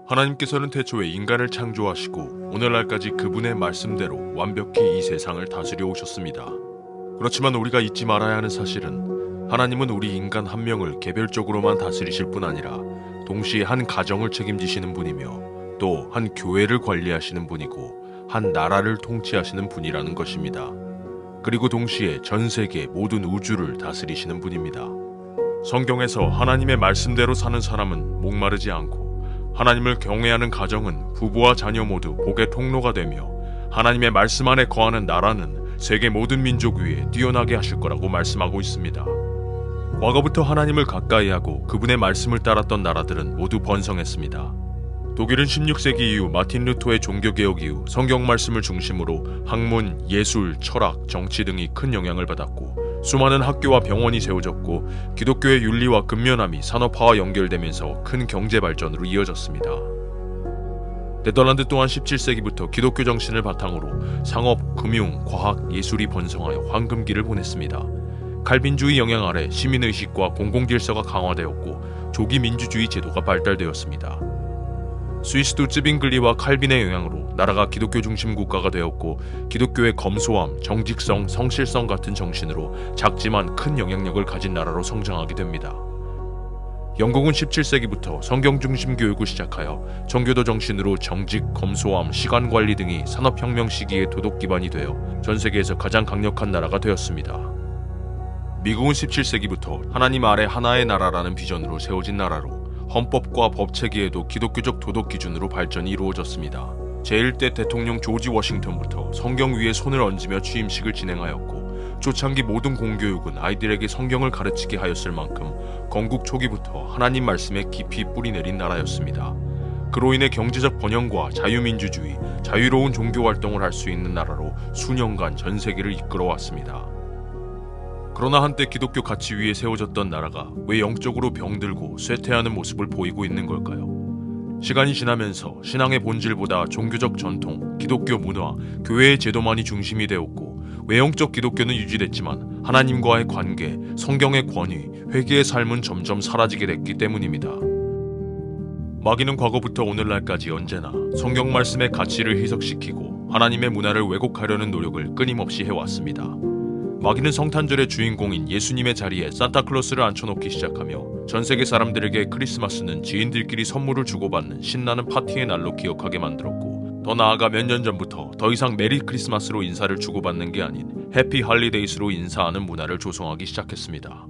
하나님께서는 태초에 인간을 창조하시고 오늘날까지 그분의 말씀대로 완벽히 이 세상을 다스려 오셨습니다. 그렇지만 우리가 잊지 말아야 하는 사실은 하나님은 우리 인간 한 명을 개별적으로만 다스리실 뿐 아니라 동시에 한 가정을 책임지시는 분이며 또 한 교회를 관리하시는 분이고 한 나라를 통치하시는 분이라는 것입니다. 그리고 동시에 전 세계 모든 우주를 다스리시는 분입니다. 성경에서 하나님의 말씀대로 사는 사람은 목마르지 않고 하나님을 경외하는 가정은 부부와 자녀 모두 복의 통로가 되며 하나님의 말씀 안에 거하는 나라는 세계 모든 민족 위에 뛰어나게 하실 거라고 말씀하고 있습니다. 과거부터 하나님을 가까이 하고 그분의 말씀을 따랐던 나라들은 모두 번성했습니다. 독일은 16세기 이후 마틴 루터의 종교개혁 이후 성경 말씀을 중심으로 학문, 예술, 철학, 정치 등이 큰 영향을 받았고 수많은 학교와 병원이 세워졌고 기독교의 윤리와 근면함이 산업화와 연결되면서 큰 경제 발전으로 이어졌습니다. 네덜란드 또한 17세기부터 기독교 정신을 바탕으로 상업, 금융, 과학, 예술이 번성하여 황금기를 보냈습니다. 칼빈주의 영향 아래 시민의식과 공공질서가 강화되었고 조기 민주주의 제도가 발달되었습니다. 스위스도 쯔빙글리와 칼빈의 영향으로 나라가 기독교 중심 국가가 되었고 기독교의 검소함, 정직성, 성실성 같은 정신으로 작지만 큰 영향력을 가진 나라로 성장하게 됩니다. 영국은 17세기부터 성경 중심 교육을 시작하여 청교도 정신으로 정직, 검소함, 시간관리 등이 산업혁명 시기의 도덕 기반이 되어 전 세계에서 가장 강력한 나라가 되었습니다. 미국은 17세기부터 하나님 아래 하나의 나라라는 비전으로 세워진 나라로 헌법과 법체계에도 기독교적 도덕 기준으로 발전이 이루어졌습니다. 제1대 대통령 조지 워싱턴부터 성경 위에 손을 얹으며 취임식을 진행하였고 초창기 모든 공교육은 아이들에게 성경을 가르치게 하였을 만큼 건국 초기부터 하나님 말씀에 깊이 뿌리내린 나라였습니다. 그로 인해 경제적 번영과 자유민주주의, 자유로운 종교활동을 할 수 있는 나라로 수년간 전 세계를 이끌어왔습니다. 그러나 한때 기독교 가치 위에 세워졌던 나라가 왜 영적으로 병들고 쇠퇴하는 모습을 보이고 있는 걸까요? 시간이 지나면서 신앙의 본질보다 종교적 전통, 기독교 문화, 교회의 제도만이 중심이 되었고 외형적 기독교는 유지됐지만 하나님과의 관계, 성경의 권위, 회개의 삶은 점점 사라지게 됐기 때문입니다. 마귀는 과거부터 오늘날까지 언제나 성경 말씀의 가치를 희석시키고 하나님의 문화를 왜곡하려는 노력을 끊임없이 해왔습니다. 마귀는 성탄절의 주인공인 예수님의 자리에 산타클로스를 앉혀놓기 시작하며 전 세계 사람들에게 크리스마스는 지인들끼리 선물을 주고받는 신나는 파티의 날로 기억하게 만들었고 더 나아가 몇 년 전부터 더 이상 메리 크리스마스로 인사를 주고받는 게 아닌 해피 할리데이스로 인사하는 문화를 조성하기 시작했습니다.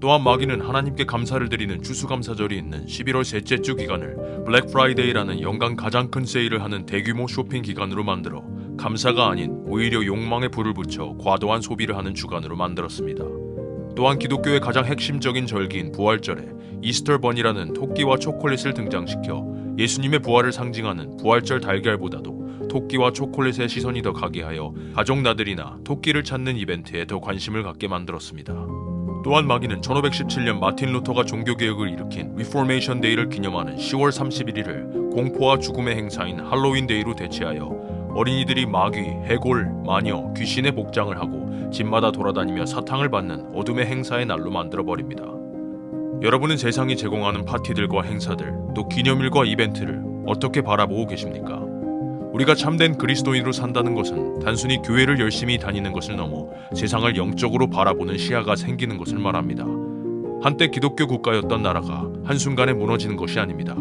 또한 마귀는 하나님께 감사를 드리는 추수감사절이 있는 11월 셋째 주 기간을 블랙 프라이데이라는 연간 가장 큰 세일을 하는 대규모 쇼핑 기간으로 만들어 감사가 아닌 오히려 욕망에 불을 붙여 과도한 소비를 하는 주간으로 만들었습니다. 또한 기독교의 가장 핵심적인 절기인 부활절에 이스터 버니라는 토끼와 초콜릿을 등장시켜 예수님의 부활을 상징하는 부활절 달걀보다도 토끼와 초콜릿의 시선이 더 가게 하여 가족 나들이나 토끼를 찾는 이벤트에 더 관심을 갖게 만들었습니다. 또한 마귀는 1517년 마틴 루터가 종교개혁을 일으킨 리포메이션 데이를 기념하는 10월 31일을 공포와 죽음의 행사인 할로윈 데이로 대체하여 어린이들이 마귀, 해골, 마녀, 귀신의 복장을 하고 집마다 돌아다니며 사탕을 받는 어둠의 행사의 날로 만들어버립니다. 여러분은 세상이 제공하는 파티들과 행사들, 또 기념일과 이벤트를 어떻게 바라보고 계십니까? 우리가 참된 그리스도인으로 산다는 것은 단순히 교회를 열심히 다니는 것을 넘어 세상을 영적으로 바라보는 시야가 생기는 것을 말합니다. 한때 기독교 국가였던 나라가 한순간에 무너지는 것이 아닙니다.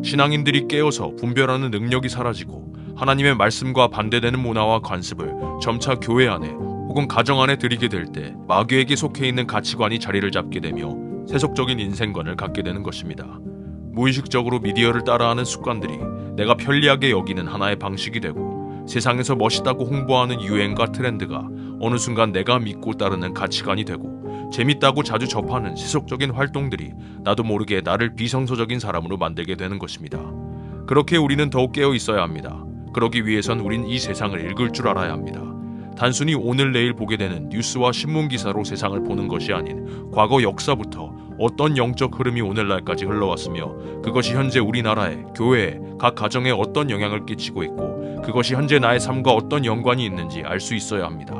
신앙인들이 깨어서 분별하는 능력이 사라지고 하나님의 말씀과 반대되는 문화와 관습을 점차 교회 안에 혹은 가정 안에 들이게 될 때 마귀에게 속해 있는 가치관이 자리를 잡게 되며 세속적인 인생관을 갖게 되는 것입니다. 무의식적으로 미디어를 따라하는 습관들이 내가 편리하게 여기는 하나의 방식이 되고 세상에서 멋있다고 홍보하는 유행과 트렌드가 어느 순간 내가 믿고 따르는 가치관이 되고 재밌다고 자주 접하는 세속적인 활동들이 나도 모르게 나를 비성소적인 사람으로 만들게 되는 것입니다. 그렇게 우리는 더욱 깨어 있어야 합니다. 그러기 위해선 우린 이 세상을 읽을 줄 알아야 합니다. 단순히 오늘 내일 보게 되는 뉴스와 신문 기사로 세상을 보는 것이 아닌 과거 역사부터 어떤 영적 흐름이 오늘날까지 흘러왔으며 그것이 현재 우리나라에, 교회에, 각 가정에 어떤 영향을 끼치고 있고 그것이 현재 나의 삶과 어떤 연관이 있는지 알 수 있어야 합니다.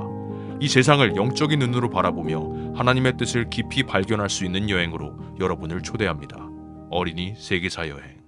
이 세상을 영적인 눈으로 바라보며 하나님의 뜻을 깊이 발견할 수 있는 여행으로 여러분을 초대합니다. 어린이 세계사 여행.